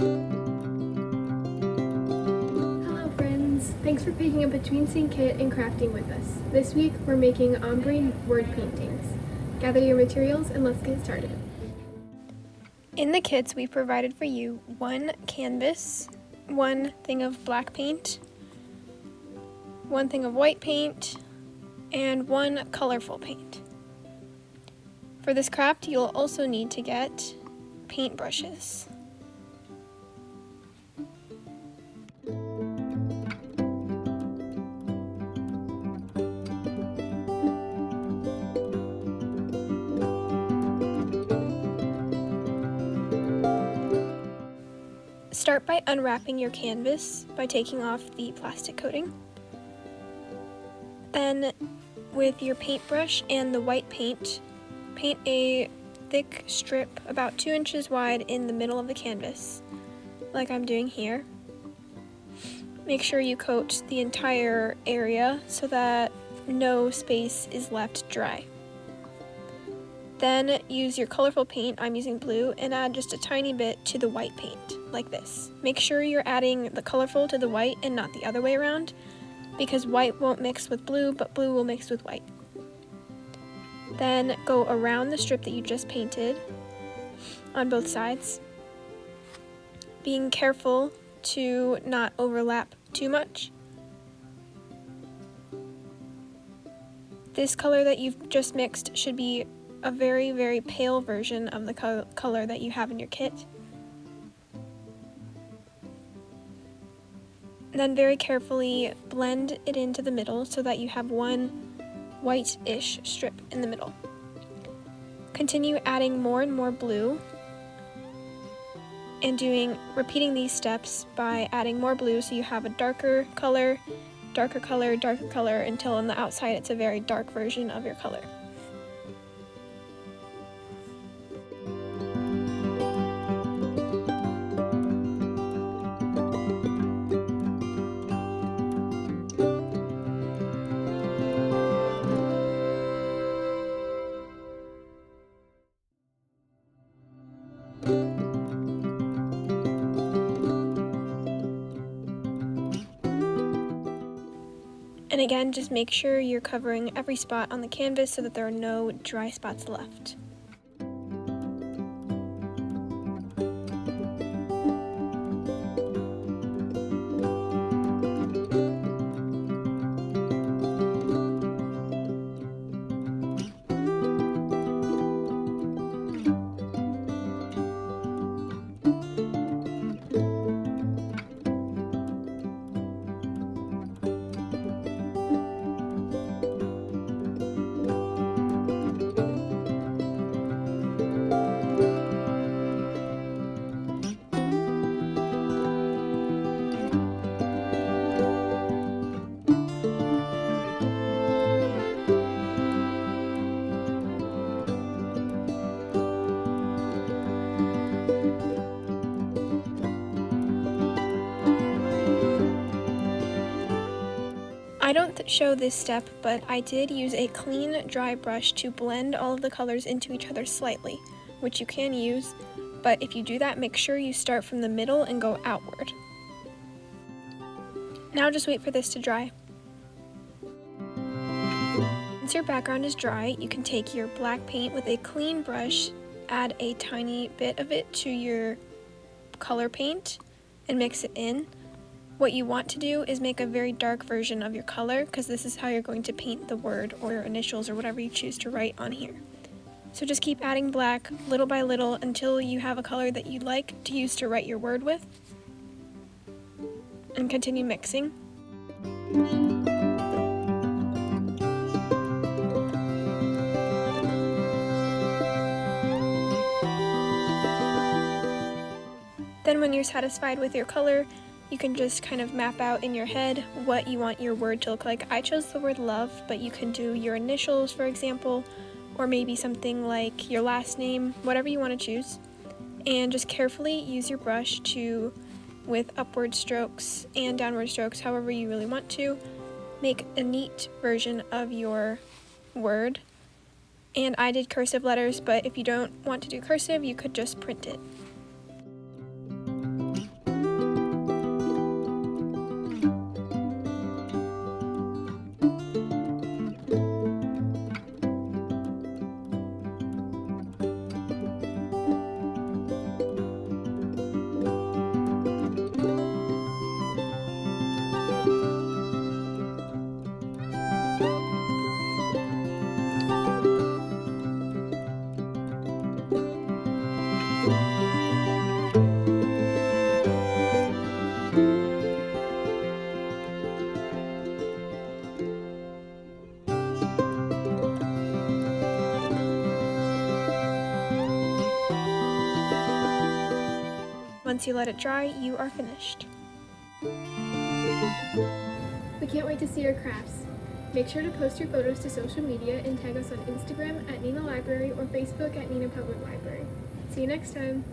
Hello friends! Thanks for picking up a Tween Scene kit and crafting with us. This week we're making ombre word paintings. Gather your materials and let's get started. In the kits we provided for you one canvas, one thing of black paint, one thing of white paint, and one colorful paint. For this craft you'll also need to get paint brushes. Start by unwrapping your canvas by taking off the plastic coating. Then, with your paintbrush and the white paint, paint a thick strip about 2 inches wide in the middle of the canvas, like I'm doing here. Make sure you coat the entire area so that no space is left dry. Then use your colorful paint, I'm using blue, and add just a tiny bit to the white paint, like this. Make sure you're adding the colorful to the white and not the other way around, because white won't mix with blue, but blue will mix with white. Then go around the strip that you just painted on both sides, being careful to not overlap too much. This color that you've just mixed should be a very, very pale version of the color that you have in your kit. Then very carefully blend it into the middle so that you have one white-ish strip in the middle. Continue adding more and more blue and repeating these steps by adding more blue so you have a darker color, darker color, darker color, until on the outside it's a very dark version of your color. And again, just make sure you're covering every spot on the canvas so that there are no dry spots left. I don't show this step, but I did use a clean, dry brush to blend all of the colors into each other slightly, which you can use, but if you do that, make sure you start from the middle and go outward. Now just wait for this to dry. Once your background is dry, you can take your black paint with a clean brush, add a tiny bit of it to your color paint, and mix it in. What you want to do is make a very dark version of your color, because this is how you're going to paint the word or your initials or whatever you choose to write on here. So just keep adding black little by little until you have a color that you'd like to use to write your word with, and continue mixing. Then when you're satisfied with your color, you can just kind of map out in your head what you want your word to look like. I chose the word love, but you can do your initials, for example, or maybe something like your last name, whatever you want to choose. And just carefully use your brush to, with upward strokes and downward strokes, however you really want to, make a neat version of your word. And I did cursive letters, but if you don't want to do cursive, you could just print it. Once you let it dry, you are finished. We can't wait to see your crafts. Make sure to post your photos to social media and tag us on Instagram at Neenah Library or Facebook at Neenah Public Library. See you next time!